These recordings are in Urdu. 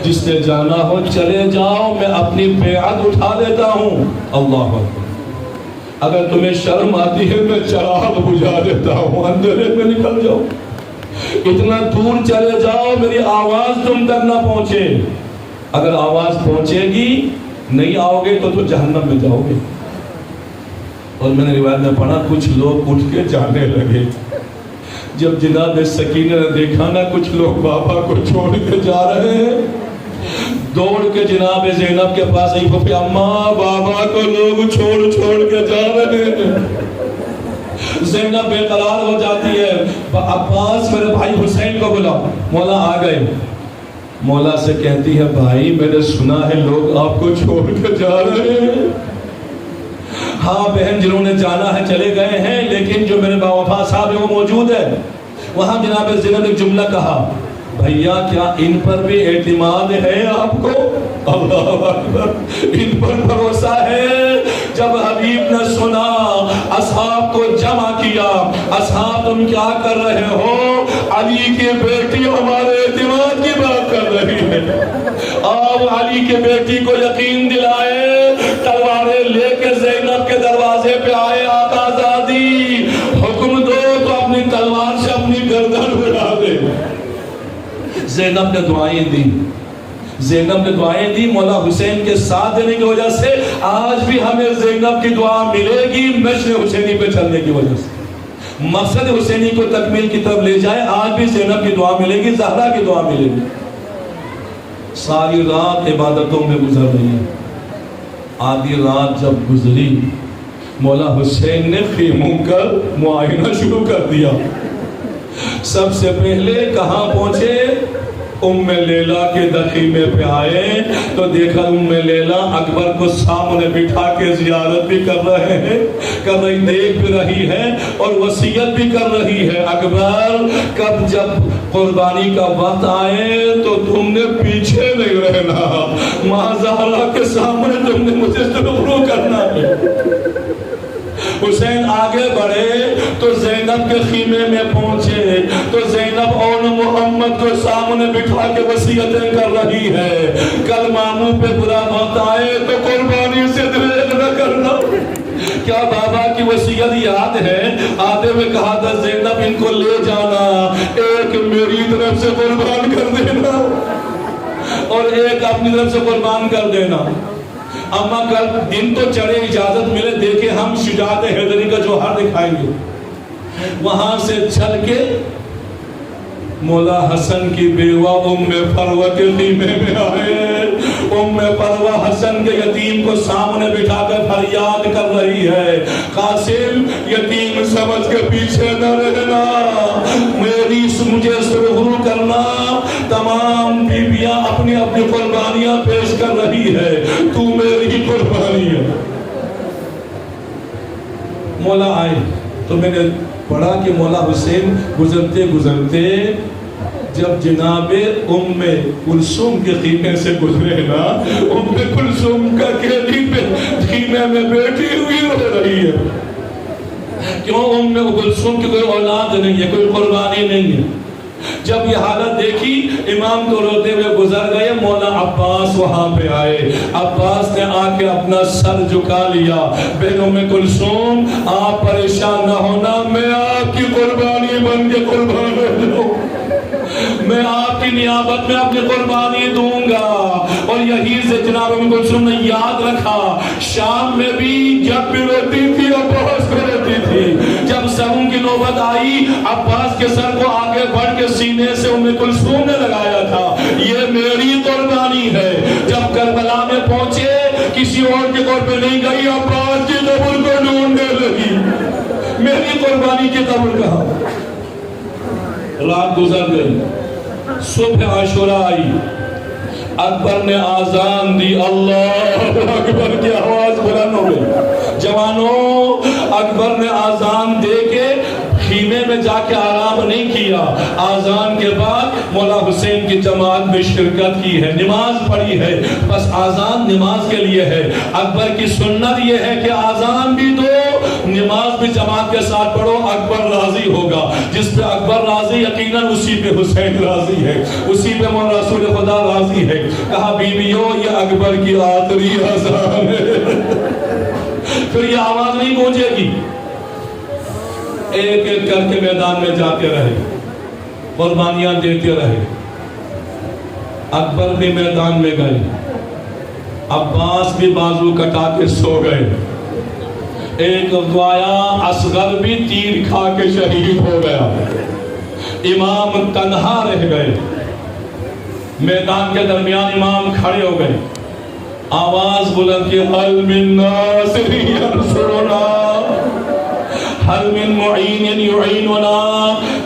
جس نے جانا ہو چلے جاؤ، میں اپنی بیعت اٹھا لیتا ہوں۔ اللہ اکبر۔ اگر تمہیں شرم آتی ہے میں چراغ بجھا دیتا ہوں، اندھیرے میں نکل جاؤ، اتنا دور چلے جاؤ میری آواز تم تک نہ پہنچے۔ اگر آواز پہنچے گی نہیں آؤ گے تو جہنم میں جاؤ گے۔ اور میں نے روایت میں پڑھا کچھ لوگ اٹھ کے جانے لگے۔ جب جناب سکینہ نے دیکھا نا کچھ لوگ بابا کو چھوڑ کے جا رہے ہیں، دوڑ کے جناب زینب کے پاس آئی، پھپھی اماں بابا کو لوگ چھوڑ کے جا رہے ہیں۔ زینب بے قرار ہو جاتی ہے، عباس میرے بھائی حسین کو بلا۔ مولا آ گئے، مولا سے کہتی ہے بھائی میں نے سنا ہے لوگ آپ کو چھوڑ کے جا رہے ہیں۔ ہاں بہن جنہوں نے جانا ہے چلے گئے ہیں، لیکن جو میرے باوفا صاحب ہیں وہ موجود ہے۔ وہاں جناب زینب نے ایک جملہ کہا، بھیا کیا ان پر بھی اعتماد ہے آپ کو؟ اللہ اکبر، ان پر بھروسہ ہے۔ جب حبیب نے سنا اصحاب کو جمع کیا، اصحاب تم کیا کر رہے ہو؟ علی کی بیٹی ہمارے اعتماد کی بات کر رہی ہے، آپ علی کی بیٹی کو یقین دلائے۔ تلواریں لے کے زینب کے دروازے پہ آئے، آقا زادی حکم دو تو اپنی تلوار سے اپنی گردن اڑا دے۔ زینب نے دعائیں دی، زینب نے دعائیں دی، مولا حسین کے ساتھ دینے کی وجہ سے آج بھی ہمیں زینب کی دعا ملے گی، مشن حسینی پہ چلنے کی وجہ سے۔ مقصد حسینی کو تکمیل کی طرف لے جائے، آج بھی زینب کی دعا ملے گی، زہرا کی دعا ملے گی۔ ساری رات عبادتوں میں گزر رہی ہے۔ آدھی رات جب گزری، مولا حسین نے خیموں کا معائنہ شروع کر دیا۔ سب سے پہلے کہاں پہنچے؟ ام لیلہ کے خیمے پہ آئے تو دیکھا ام لیلہ اکبر کو سامنے بٹھا کے زیارت بھی کر رہے ہیں، کر رہی، دیکھ بھی رہی ہے اور وصیت بھی کر رہی ہے۔ اکبر کب جب قربانی کا وقت آئے تو تم نے پیچھے نہیں رہنا، ماں زہرا کے سامنے تم نے مجھے شروع کرنا ہے۔ حسین آگے بڑھے تو زینب کے خیمے میں پہنچے تو زینب اور محمد کو سامنے بٹھا کے وصیتیں کر رہی ہے، کل ماموں پہ برا وقت آئے تو قربانی سے دریغ نہ کرنا۔ کیا بابا کی وصیت یاد ہے؟ آتے ہوئے کہا تھا زینب ان کو لے جانا، ایک میری طرف سے قربان کر دینا اور ایک اپنی طرف سے قربان کر دینا۔ اما کل دن تو چڑھے، اجازت ملے دیکھیں ہم شجاعت حیدری کا جوہر دکھائیں گے۔ وہاں سے چل کے مولا حسن کی بیوہ ام فروہ کے خیمے میں آئے۔ ام فروہ حسن کے یتیم کو سامنے بٹھا کر فریاد کر رہی ہے، قاسم یتیم سمجھ کے پیچھے نہ رہنا، میری مجھے سرغرو کرنا۔ تمام بیویاں اپنی اپنی قربانیاں پیش کر رہی ہے، تو میری قربانی ہے۔ مولا آئے تو میں نے پڑھا کہ مولا حسین گزرتے گزرتے جب جناب ام کلثوم کے خیمے سے گزرے نا، ام کلثوم کا کیلی پہ خیمے میں بیٹھی ہوئی رو رہی ہے۔ کیوں؟ ام کلثوم کی کوئی اولاد نہیں ہے، کوئی قربانی نہیں ہے۔ جب یہ حالت دیکھی امام تو روتے ہوئے گزر گئے، مولا عباس وہاں پہ آئے۔ عباس نے آ کے اپنا سر جھکا لیا، بہنوں میں کلثوم آپ پریشان نہ ہونا، میں آپ کی قربانی بن کے قربان ہو جاؤں، میں آپ کی نیابت میں اپنی قربانی دوں گا۔ اور یہی سے جناب ام کلثوم نے یاد رکھا، شام میں بھی جب بھی روتی تھی عباس کو روتی تھی۔ جب سروں کی نوبت آئی عباس کے سر کو آگے بڑھ کے سینے سے ام کلثوم نے لگایا تھا، یہ میری قربانی ہے۔ جب کربلا میں پہنچے کسی اور کے قبر پہ نہیں گئی، عباس کی قبر کو ڈھونڈنے لگی، میری قربانی کی قبر کہاں؟ رات گزر گئی، صبح عاشورہ آئی، اکبر نے آذان دی، اللہ اکبر کی آواز بلند ہو گئی۔ جوانوں، اکبر نے آذان دے کے خیمے میں جا کے آرام نہیں کیا، آذان کے بعد مولا حسین کی جماعت میں شرکت کی ہے، نماز پڑھی ہے۔ بس آذان نماز کے لیے ہے، اکبر کی سنت یہ ہے کہ آذان بھی دو نماز بھی جماعت کے ساتھ پڑھو، اکبر راضی ہوگا، جس پہ اکبر راضی یقیناً اسی پہ حسین راضی ہے، اسی پہ مولا رسول خدا راضی ہے۔ کہا بیویوں یہ اکبر کی آخری اذان ہے۔ پھر یہ آواز نہیں گونجے گی، ایک ایک کر کے میدان میں جاتے رہے، قربانیاں دیتے رہے۔ اکبر بھی میدان میں گئے، عباس بھی بازو کٹا کے سو گئے، ایک روایہ اصغر بھی تیر کھا کے شہید ہو گیا، امام تنہا رہ گئے۔ میدان کے درمیان امام کھڑے ہو گئے، آواز بلند کی حل من ناصر ینصرنا حل من معین یعیننا،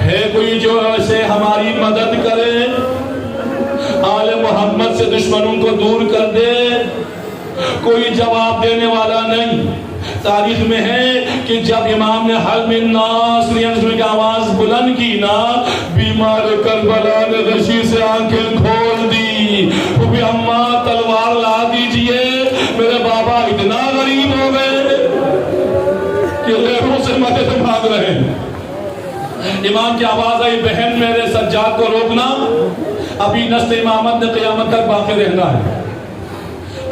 ہے کوئی جو ایسے ہماری مدد کرے، آل محمد سے دشمنوں کو دور کر دے؟ کوئی جواب دینے والا نہیں۔ تاریخ میں ہے کہ جب امام نے حل من ناصر ینصرنا کی آواز بلند کی نا، بیمار کربلا نے غشی سے آنکھیں کھول دی، وہ بھی اماں تلوار لا دیجئے، میرے بابا اتنا غریب ہو گئے کہ غیروں سے مدد مانگ رہے ہیں۔ امام کی آواز آئی، بہن میرے سجاد کو روکنا، ابھی نسل امامت نے قیامت تک باقی رہنا ہے۔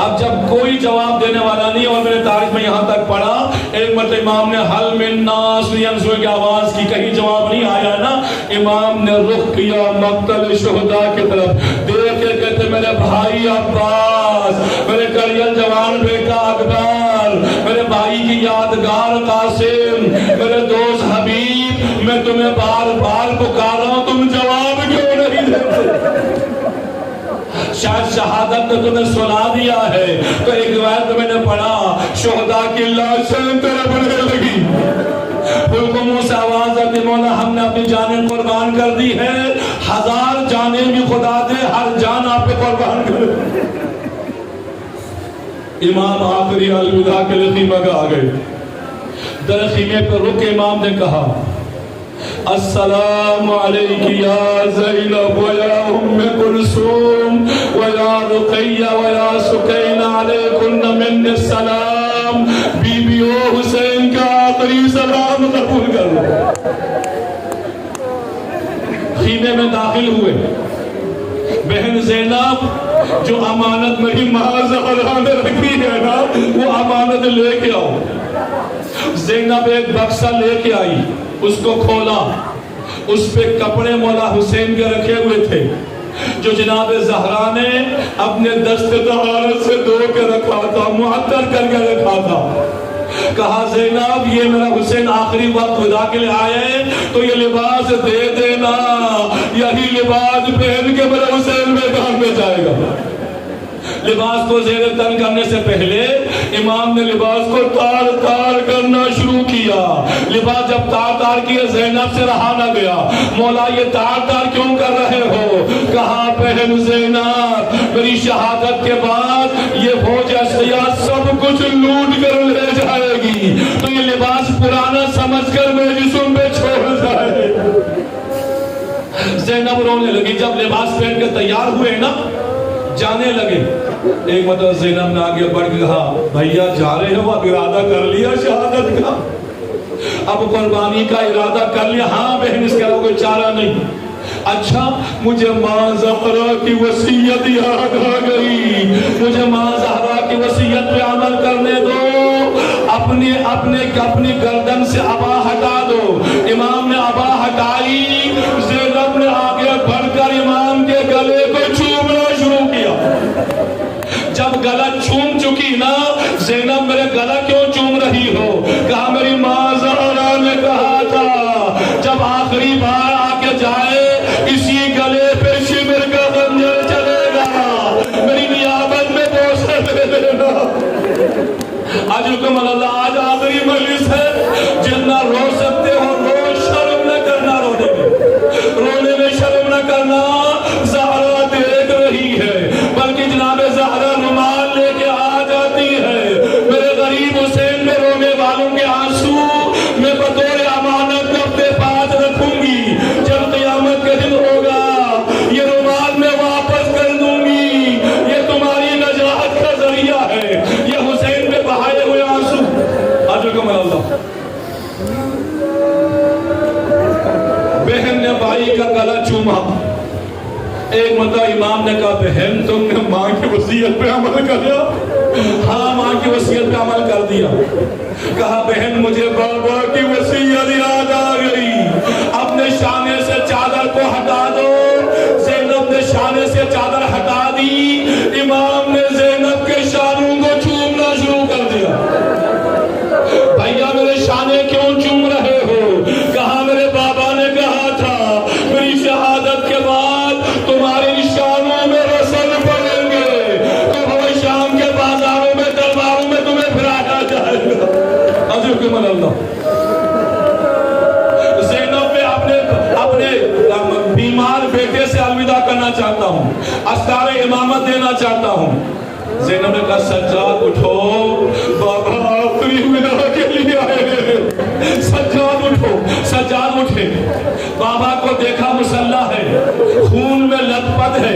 اب جب کوئی جواب دینے والا نہیں، اور میں نے تاریخ میں یہاں تک پڑھا، ایک مرتبہ امام نے حل من ناصر ینصرنا کی آواز کی، کہیں جواب نہیں آیا نا، امام نے رخ کیا مقتل شہداء کی طرف، دیکھ کے کہتے میرے بھائی عباس، میرے کریل جوان بیٹا اکبر، میرے بھائی کی یادگار قاسم، میرے دوست حبیب، میں تمہیں بار بار پکار رہا ہوں، تم جواب کیوں نہیں دیتے؟ شاید شہادت نے تمہیں سنا دیا ہے۔ تو ایک روایت میں نے پڑھا، شہداء کی لاشیں تڑپنے لگی، حلقوں سے آواز آتی، مولا ہم نے اپنی جانیں قربان کر دی ہے، 1000 جانیں بھی خدا دے، ہر جان آپ پہ قربان کرے۔ امام آخری الوداع کے لیے خیمہ گاہ آ گئے، در خیمے پر رک امام نے کہا، السلام علیک یا زینب و یا ام کلثوم و یا رقیہ و یا سکینہ علیکن من السلام، بیویو حسین کا آخری سلام قبول کر لو۔ خیمے میں داخل ہوئے، بہن زینب جو امانت میری ماں زہرا نے رکھی ہے نا، وہ امانت لے کے آؤ۔ زینب ایک بکسہ لے کے آئی، اس کو کھولا، اس پہ کپڑے مولا حسین کے رکھے ہوئے تھے جو جناب زہرا نے اپنے دست طہارت سے دھو کے رکھا تھا، معطر کر کے رکھا تھا۔ کہا زینب یہ میرا حسین آخری وقت وداع کے لیے آئے تو یہ لباس دے دینا، یہی لباس پہن کے میرا حسین میدان میں جائے گا۔ لباس کو زیر تن کرنے سے پہلے امام نے لباس کو تار تار کرنا شروع کیا۔ لباس جب تار تار کیا زینب سے رہا نہ گیا، مولا یہ تار تار کیوں کر رہے ہو؟ کہا بہن زینب میری شہادت کے بعد یہ فوج اشقیاء سب کچھ لوٹ کر لے جائے گی، تو یہ لباس پرانا سمجھ کر میرے جسم پہ چھوڑ جائے۔ زینب رونے لگی۔ جب لباس پہن کے تیار ہوئے نا، جانے لگے، ایک مطلب زینب نے آگے بڑھ کے کہا بھائیا جا رہے ہو، اب ارادہ کر لیا شہادت کا، اب قربانی کا ارادہ کر لیا؟ ہاں بہن اس کے علاوہ کوئی چارہ نہیں۔ اچھا مجھے ماں زہرا کی وصیت یاد آ گئی، مجھے ماں زہرا کی وصیت پہ عمل کرنے دو، اپنی گردن سے عبا ہٹا دو۔ امام نے عبا ہٹائی، زینب نے آگے بڑھ کر امام کے گلے کو چومنا شروع کیا۔ جب گلا چوم چکی نا، زینب میرے گلا کیوں چوم رہی ہو؟ کہا میری ماں زہرا نے کہا تھا جب آخری بار آ کے جائے اسی گلے پہ شمر کا خنجر چلے گا، میری نیابت میں بوسہ دے دینا۔ آج حکم اللہ، آج آخری مجلس ہے، جتنا رو سکتے ہو رو، شرم نہ کرنا رونے میں شرم نہ کرنا۔ زہرا دیکھ رہی ہے، بلکہ جناب زہرا رومال لے کے آ جاتی ہے۔ میرے غریب حسین میں رونے والوں کے آنسو میں بطور امانت اپنے پاس رکھوں گی، جب قیامت کے دن ہوگا یہ رومال میں واپس کر دوں گی، یہ تمہاری نجات کا ذریعہ ہے، یہ حسین پہ بہائے ہوئے آنسو۔ بہن تم نے ماں کی وصیت پہ عمل کر دیا؟ ہاں ماں کی وصیت پہ عمل کر دیا۔ کہا بہن مجھے بابا کی وصیت یاد آ گئی، اپنے شانے سے چادر کو ہٹا دو۔ زینب نے شانے سے چادر ہٹا دی، امام نے زینب کے شانوں کو چومنا شروع کر دیا۔ بھیا میرے شانے کیوں چوم رہے ہو؟ کہا میرے بابا نے کہا تھا میری شہادت کے بعد تمہاری شانوں میں رسل پڑیں گے، تمہیں شام کے بازاروں میں درباروں میں تمہیں پھرایا جائے گا۔ عزیزکم اللہ، زینب میں اپنے بیمار بیٹے سے الوداع کرنا چاہتا ہوں، اسرار امامت دینا چاہتا ہوں۔ زینب نے کہا سجاد اٹھو، بابا آخری ودا کے لیے آئے۔ سجاد اٹھو، سجاد اٹھے، بابا کو دیکھا مسلح ہے، خون میں لت پت ہے۔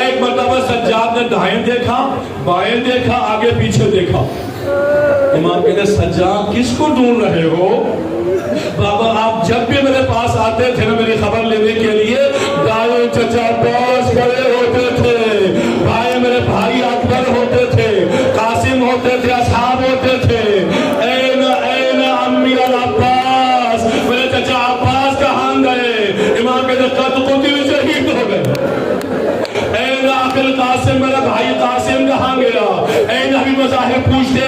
ایک مرتبہ سجاد نے دائیں دیکھا، بائیں دیکھا، آگے پیچھے دیکھا۔ امام کہتے ہیں سجاد کس کو ڈھونڈ رہے ہو؟ بابا آپ جب بھی میرے پاس آتے تھے نا میری خبر لینے کے لیے، دائیں چچا پاس کھڑے ہوتے تھے، بھائی میرے بھائی اکبر ہوتے تھے، قاسم ہوتے تھے، اصحاب ہوتے تھے۔ این امی العباس، میرے چچا عباس کہاں گئے؟ امام کہتے ہیں قد قتل، شہید ہو گئے۔ این اخل قاسم، میرا بھائی قاسم کہاں گیا؟ این ابھی مظاہر پوچھتے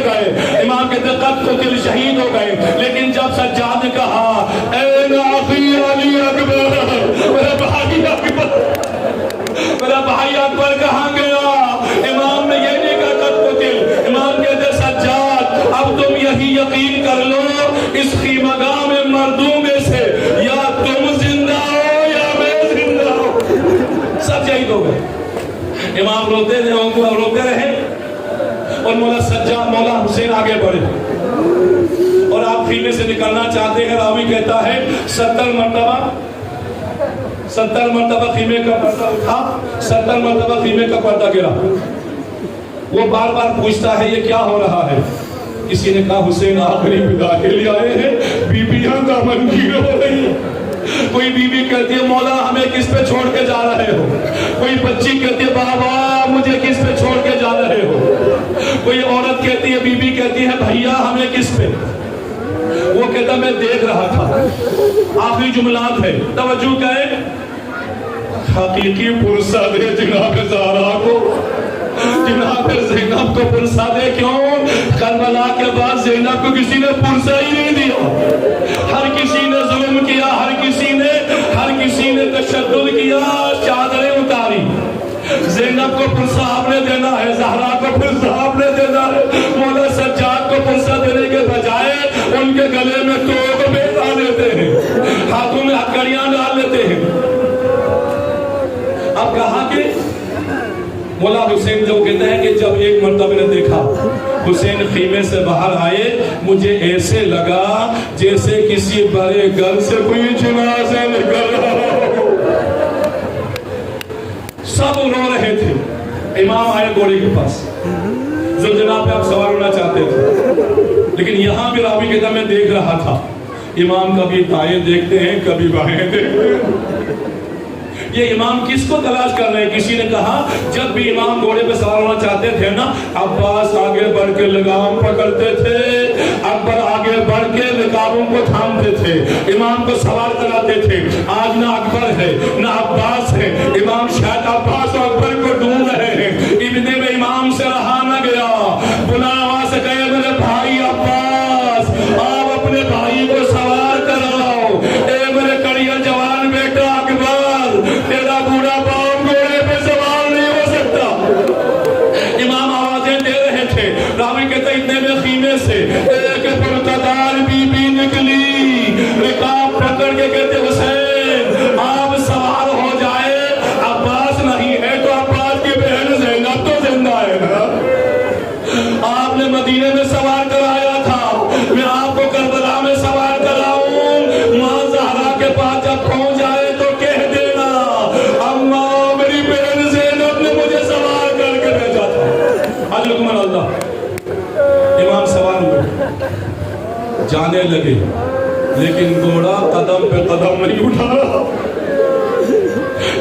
گئے۔ امام کہتے ہیں قد قتل، شہید ہو گئے۔ لیکن جب سجاد نے کہا این اخی علی اکبر، میرا بھائی اکبر، میرا بھائی اکبر کہاں گیا؟ امام نے یہ نہیں کہا قد قتل۔ امام کہتے ہیں سجاد اب تم یہی یقین کر لو اس خیمگاہ میں مردوں میں سے یا تم زندہ ہو یا میں زندہ ہوں۔ سب شہید ہو گئے۔ امام روتے رہے اور مولا حسین آگے بڑھے اور آپ خیمے سے نکلنا چاہتے ہیں۔ راوی کہتا ہے 70 مرتبہ خیمے کا پردہ اٹھا، 70 مرتبہ خیمے کا پردہ گرا۔ وہ بار بار پوچھتا ہے یہ کیا ہو رہا ہے؟ کسی نے کہا حسین آخری ودا کے لیے آئے ہیں، بیویاں دامن گیر ہو رہی ہیں۔ کوئی بیوی کہتی ہے مولا ہمیں کس پہ چھوڑ کے جا رہے ہو؟ کوئی بچی کہتی ہے بابا مجھے کس پہ چھوڑ کے جا رہے ہو؟ کوئی عورت کہتی ہے، بیوی کہتی ہے بھیا ہمیں کس پہ؟ وہ کہتا میں دیکھ رہا تھا۔ آخری جملات ہے، توجہ کریں، حقیقی پرسہ دے جناب زہرا کو، جناب زینب کو پرسہ دے۔ کیوں؟ کربلا کے بعد زینب کو کسی نے پرسہ ہی نہیں دیا۔ ہر کسی نے ظلم کیا، ہر کسی نے تشدد کیا، چادریں اتاری۔ زینب کو پرسہ آپ نے دینا ہے، زہرا کو پرسہ آپ نے دینا ہے۔ مولا سجاد کو پرسہ دینے کے بجائے ان کے گلے میں توق بیٹھا دیتے ہیں، ہاتھوں میں ہتھکڑیاں ڈال لیتے ہیں۔ اب کہا کہ مولا حسین جو کہتے ہیں کہ جب ایک مرتبہ نے دیکھا حسین خیمے سے باہر آئے، مجھے ایسے لگا جیسے کسی بڑے گھر سے کوئی جنازہ نکل رہا ہو۔ سب رو رہے تھے۔ امام آئے گھوڑے کے پاس، زلزلہ پہ آپ سوار ہونا چاہتے تھے، لیکن یہاں بھی راوی کہتا میں دیکھ رہا تھا امام کبھی دائیں دیکھتے ہیں کبھی بائیں دیکھتے ہیں۔ یہ امام کس کو تلاش کر رہے ہیں؟ کسی نے کہا جب بھی امام گھوڑے پہ سوار ہونا چاہتے تھے نا، عباس آگے بڑھ کے لگام پکڑتے تھے، اکبر آگے بڑھ کے رکابوں کو تھامتے تھے، امام کو سوار کراتے تھے۔ آج نہ اکبر ہے نہ عباس ہے، امام شاید عباس اور اکبر کو ڈھونڈ رہے ہیں۔ ابنے میں امام سے رہا نہ گیا، بلاوا سے کہے میرے بھائی عباس آپ اپنے بھائی کو سوار کراؤ۔ اے میرے کڑیا جوان بیٹا اکبر، تیرا بوڑھا باپ گھوڑے پہ سوار نہیں ہو سکتا۔ امام آوازیں دے رہے تھے۔ راوی کہتے اتنے میں خیمے سے ایک پرتدار بی بی نکلی، رکاب پکڑ کے کہتے حسین آپ سوار ہو جائے، عباس نہیں ہے تو عباس کی بہن زینب تو زندہ ہے نا۔ آپ نے مدینے میں سوار کرایا تھا، میں آپ کو کربلا میں سوار کراؤں۔ ماں زہرا کے پاس جب پہنچ جائے تو کہہ دینا اماں میری بہن زینب نے مجھے سوار کر کے بھیجا تھا۔ اجلکم اللہ۔ امام سوار ہوئے، جانے لگے، لیکن گھوڑا قدم پہ قدم نہیں اٹھا رہا۔